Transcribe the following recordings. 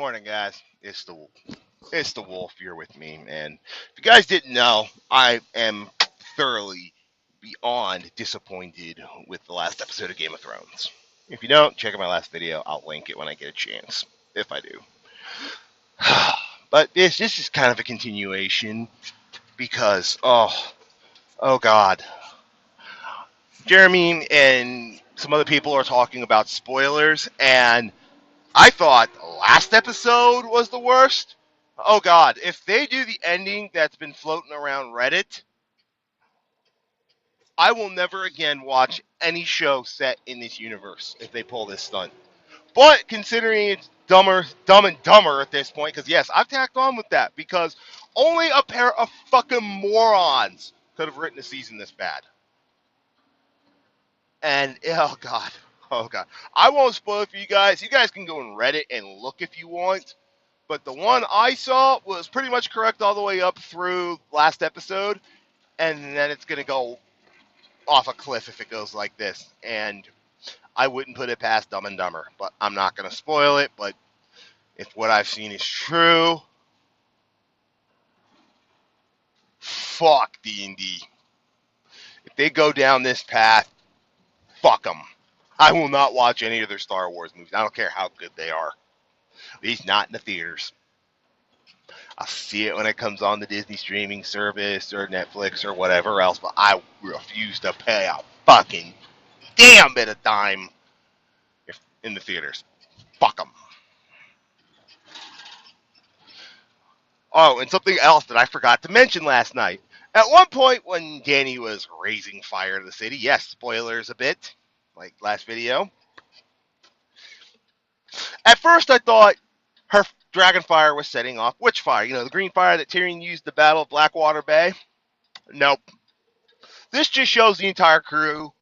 Morning, guys. It's the Wolf here with me, and if you guys didn't know, I am thoroughly beyond disappointed with the last episode of Game of Thrones. If you don't, check out my last video. I'll link it when I get a chance, if I do. But this is kind of a continuation because oh God, Jeremy and some other people are talking about spoilers, and I thought the last episode was the worst. Oh God, if they do the ending that's been floating around Reddit, I will never again watch any show set in this universe if they pull this stunt. But considering it's dumb and dumber at this point, because yes, I've tacked on with that because only a pair of fucking morons could have written a season this bad. And oh God, I won't spoil it for you guys. You guys can go on Reddit and look if you want. But the one I saw was pretty much correct all the way up through last episode, and then it's going to go off a cliff if it goes like this. And I wouldn't put it past Dumb and Dumber, but I'm not going to spoil it. But if what I've seen is true, fuck D&D. If they go down this path, fuck them. I will not watch any of their Star Wars movies. I don't care how good they are. At least not in the theaters. I'll see it when it comes on the Disney streaming service or Netflix or whatever else, but I refuse to pay a fucking damn bit of dime in the theaters. Fuck them. Oh, and something else that I forgot to mention last night. At one point when Dany was raising fire in the city, yes, spoilers a bit, like last video. At first I thought her dragon fire was setting off witch fire. You know, the green fire that Tyrion used to battle Blackwater Bay? Nope. This just shows the entire crew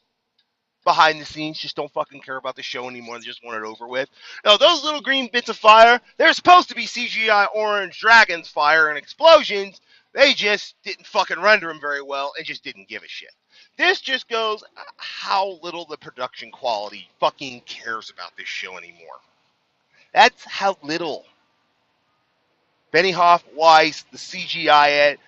behind the scenes just don't fucking care about the show anymore. They just want it over with. Now, those little green bits of fire, they're supposed to be CGI orange dragons fire and explosions. They just didn't fucking render them very well and just didn't give a shit. This just goes how little the production quality fucking cares about this show anymore. That's how little. Benioff, Weiss, the CGI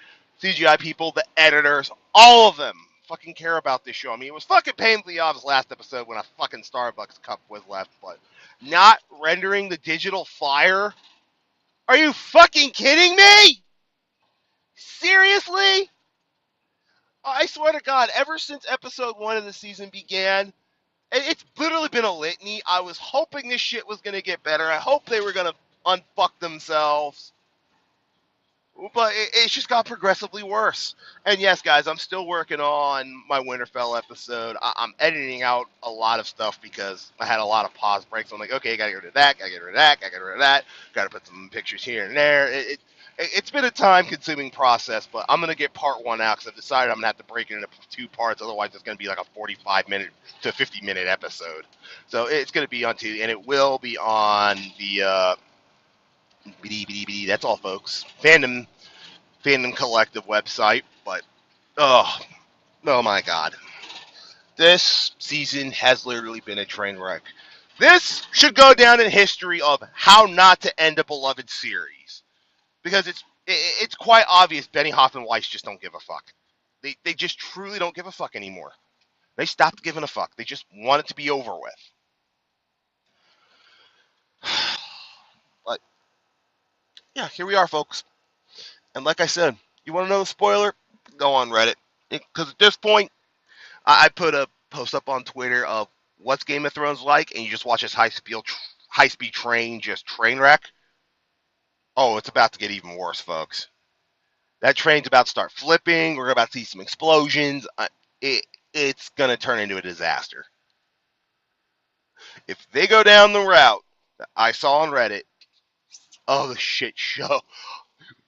people, the editors, all of them fucking care about this show. I mean, it was fucking painfully obvious last episode when a fucking Starbucks cup was left, but not rendering the digital fire? Are you fucking kidding me? Seriously? I swear to God, ever since episode 1 of the season began, it's literally been a litany. I was hoping this shit was going to get better. I hope they were going to unfuck themselves. But it's just got progressively worse. And yes, guys, I'm still working on my Winterfell episode. I'm editing out a lot of stuff because I had a lot of pause breaks. I'm like, okay, gotta get rid of that, gotta get rid of that, gotta get rid of that, gotta put some pictures here and there. It's been a time-consuming process, but I'm gonna get part 1 out because I've decided I'm gonna have to break it into 2 parts. Otherwise, it's gonna be like a 45-minute to 50-minute episode. So it's gonna be on TV, and it will be on the that's all, folks. Fandom Collective website, but oh my God, this season has literally been a train wreck. This should go down in history of how not to end a beloved series because it's quite obvious Benioff and Weiss just don't give a fuck. They just truly don't give a fuck anymore. They stopped giving a fuck. They just want it to be over with. But yeah, here we are, folks. And like I said, you want to know the spoiler? Go on Reddit. Because at this point, I put a post up on Twitter of what's Game of Thrones like, and you just watch this high-speed train just train wreck. Oh, it's about to get even worse, folks. That train's about to start flipping. We're about to see some explosions. It's going to turn into a disaster. If they go down the route that I saw on Reddit, oh, the shit show.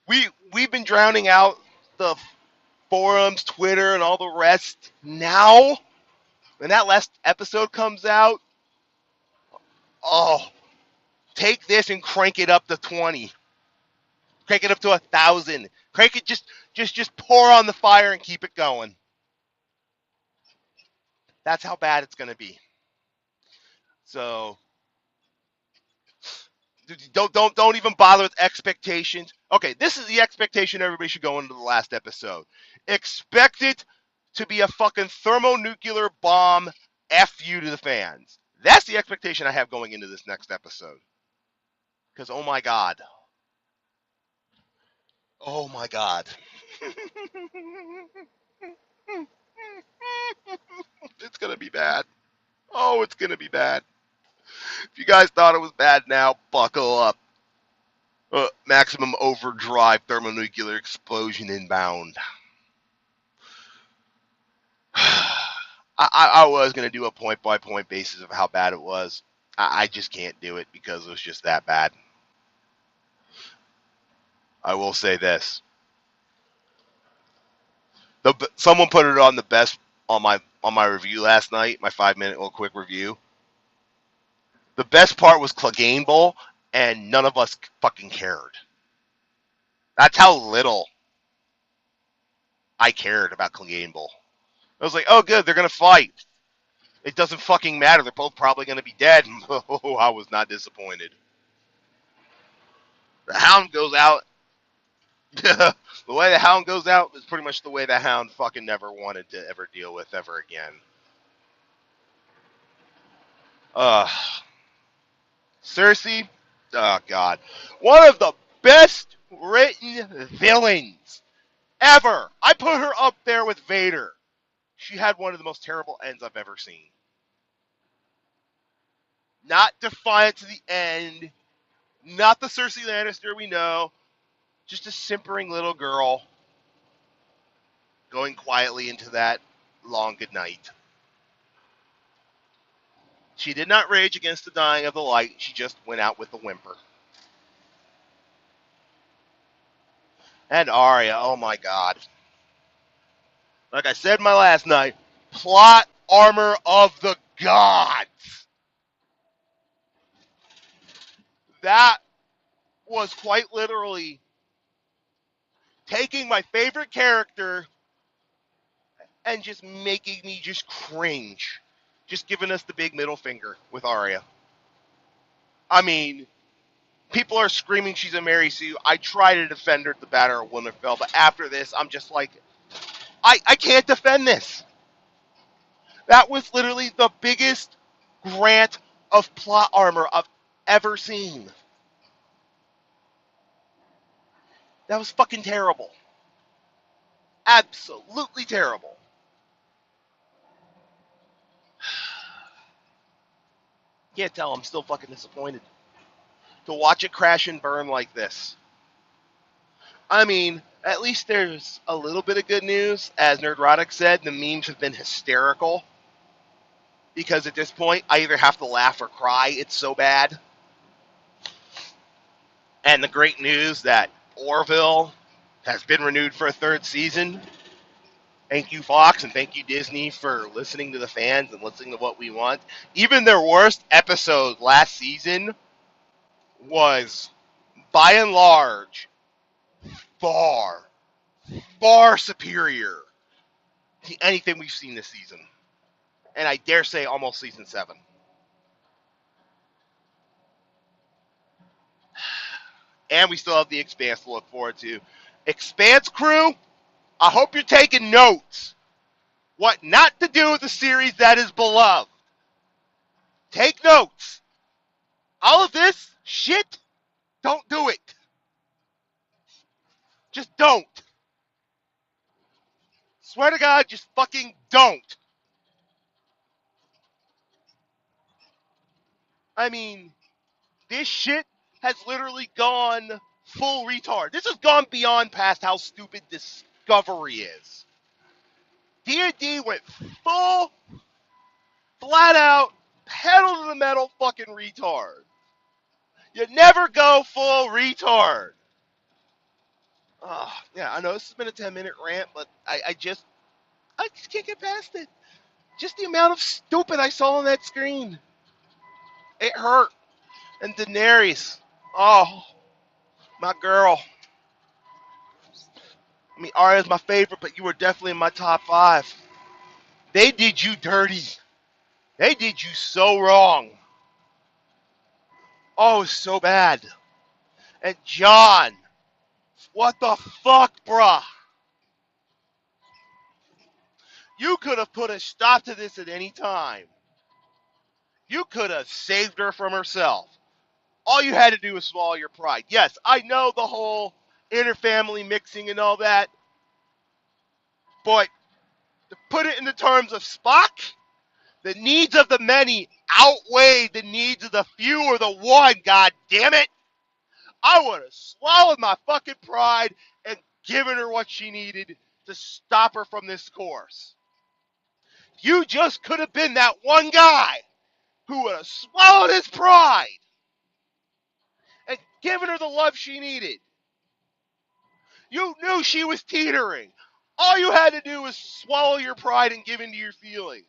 We've been drowning out the forums, Twitter, and all the rest. Now, when that last episode comes out, oh, take this and crank it up to 20. Crank it up to 1,000. Crank it, just pour on the fire and keep it going. That's how bad it's going to be. So, Don't even bother with expectations. Okay, this is the expectation everybody should go into the last episode. Expect it to be a fucking thermonuclear bomb. F you to the fans. That's the expectation I have going into this next episode. Because oh my god, oh my god, it's gonna be bad. Oh, it's gonna be bad. If you guys thought it was bad now, buckle up. Maximum overdrive thermonuclear explosion inbound. I was going to do a point by point basis of how bad it was. I just can't do it because it was just that bad. I will say this. Someone put it on the best on my review last night, my 5-minute little quick review. The best part was Clegane Bowl, and none of us fucking cared. That's how little I cared about Clegane Bowl. I was like, oh good, they're going to fight. It doesn't fucking matter. They're both probably going to be dead. Oh, I was not disappointed. The Hound goes out. The way the Hound goes out is pretty much the way the Hound fucking never wanted to ever deal with ever again. Cersei, oh god, one of the best written villains ever. I put her up there with Vader. She had one of the most terrible ends I've ever seen. Not defiant to the end. Not the Cersei Lannister we know. Just a simpering little girl going quietly into that long good night. She did not rage against the dying of the light. She just went out with a whimper. And Arya, oh my god. Like I said my last night, plot armor of the gods. That was quite literally taking my favorite character and just making me just cringe. Just giving us the big middle finger with Arya. I mean, people are screaming she's a Mary Sue. I try to defend her at the Battle of Winterfell, but after this, I'm just like, I can't defend this. That was literally the biggest grant of plot armor I've ever seen. That was fucking terrible. Absolutely terrible. Can't tell, I'm still fucking disappointed. To watch it crash and burn like this. I mean, at least there's a little bit of good news. As Nerdrotic said, the memes have been hysterical. Because at this point, I either have to laugh or cry. It's so bad. And the great news that Orville has been renewed for a third season. Thank you, Fox, and thank you, Disney, for listening to the fans and listening to what we want. Even their worst episode last season was, by and large, far, far superior to anything we've seen this season. And I dare say almost season 7. And we still have the Expanse to look forward to. Expanse crew, I hope you're taking notes. What not to do with a series that is beloved. Take notes. All of this shit, don't do it. Just don't. Swear to God, just fucking don't. I mean, this shit has literally gone full retard. This has gone beyond past how stupid Discovery is. D&D went full, flat out, pedal to the metal fucking retard. You never go full retard. Yeah, I know this has been a 10-minute rant, but I just can't get past it. Just the amount of stupid I saw on that screen. It hurt. And Daenerys. Oh, my girl. I mean, Arya's my favorite, but you were definitely in my top 5. They did you dirty. They did you so wrong. Oh, so bad. And John, what the fuck, bruh? You could have put a stop to this at any time. You could have saved her from herself. All you had to do was swallow your pride. Yes, I know the whole interfamily mixing and all that, but to put it in the terms of Spock, the needs of the many outweigh the needs of the few or the one, god damn it. I would have swallowed my fucking pride and given her what she needed to stop her from this course. You just could have been that one guy who would have swallowed his pride and given her the love she needed. You knew she was teetering. All you had to do was swallow your pride and give in to your feelings.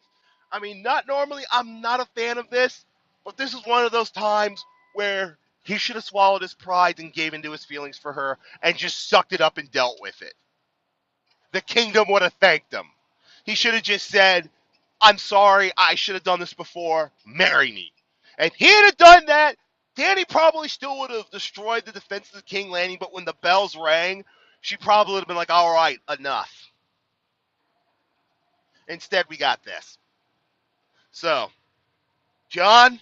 I mean, not normally, I'm not a fan of this, but this is one of those times where he should have swallowed his pride and gave into his feelings for her and just sucked it up and dealt with it. The kingdom would have thanked him. He should have just said, I'm sorry, I should have done this before, marry me. And he had done that, Danny probably still would have destroyed the defense of the King Landing, but when the bells rang, she probably would have been like, all right, enough. Instead, we got this. So, John,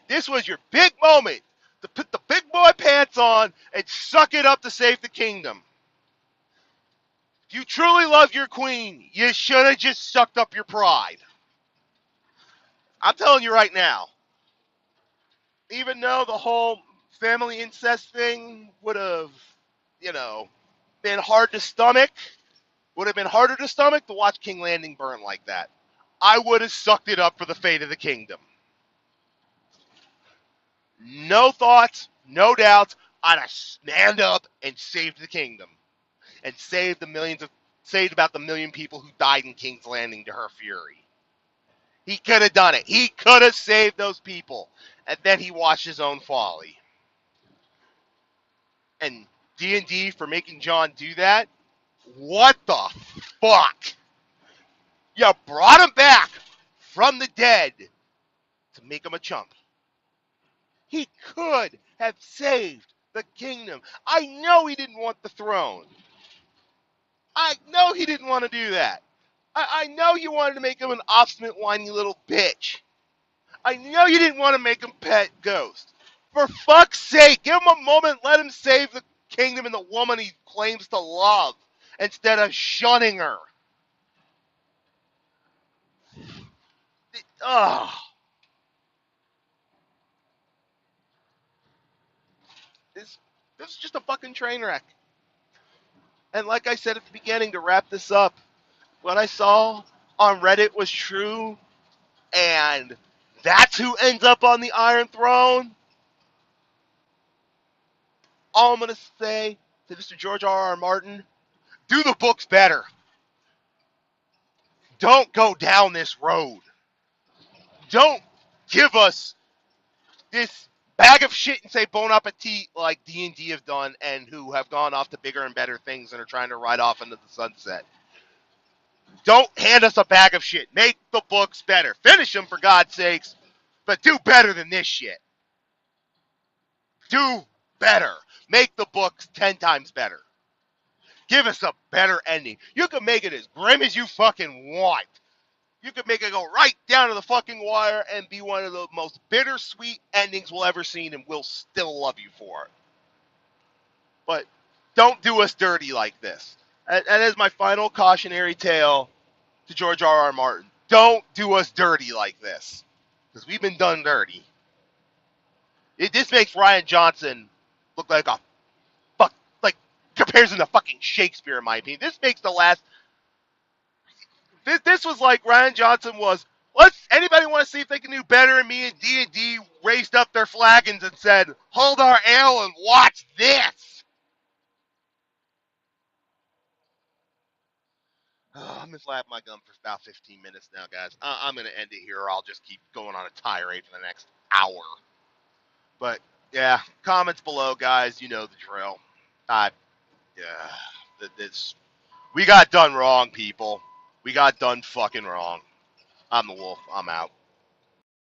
this was your big moment to put the big boy pants on and suck it up to save the kingdom. If you truly love your queen, you should have just sucked up your pride. I'm telling you right now, even though the whole family incest thing would have, you know, been hard to stomach, would have been harder to stomach to watch King Landing burn like that. I would have sucked it up for the fate of the kingdom. No thoughts, no doubts. I'd have stand up and saved the kingdom. And saved about the million people who died in King's Landing to her fury. He could have done it. He could have saved those people. And then he watched his own folly. And D&D for making John do that? What the fuck? You brought him back from the dead to make him a chump. He could have saved the kingdom. I know he didn't want the throne. I know he didn't want to do that. I know you wanted to make him an obstinate, whiny little bitch. I know you didn't want to make him pet Ghost. For fuck's sake, give him a moment, let him save the kingdom and the woman he claims to love, instead of shunning her. Ugh. This is just a fucking train wreck. And like I said at the beginning, to wrap this up, what I saw on Reddit was true, and that's who ends up on the Iron Throne. All I'm going to say to Mr. George R. R. Martin, do the books better. Don't go down this road. Don't give us this bag of shit and say bon appetit like D&D have done and who have gone off to bigger and better things and are trying to ride off into the sunset. Don't hand us a bag of shit. Make the books better. Finish them, for God's sakes, but do better than this shit. Do better. Make the books 10 times better. Give us a better ending. You can make it as grim as you fucking want. You can make it go right down to the fucking wire and be one of the most bittersweet endings we'll ever see, and we'll still love you for it. But don't do us dirty like this. And as my final cautionary tale to George R. R. Martin, don't do us dirty like this. Because we've been done dirty. This makes Rian Johnson look like a fuck, like, compares him to fucking Shakespeare, in my opinion. This makes the last. This was like Rian Johnson was. Anybody want to see if they can do better? And me and D&D raised up their flagons and said, hold our ale and watch this. Oh, I'm just laughing my gum for about 15 minutes now, guys. I'm going to end it here, or I'll just keep going on a tirade for the next hour. But, yeah, comments below, guys. You know the drill. We got done wrong, people. We got done fucking wrong. I'm the Wolf. I'm out.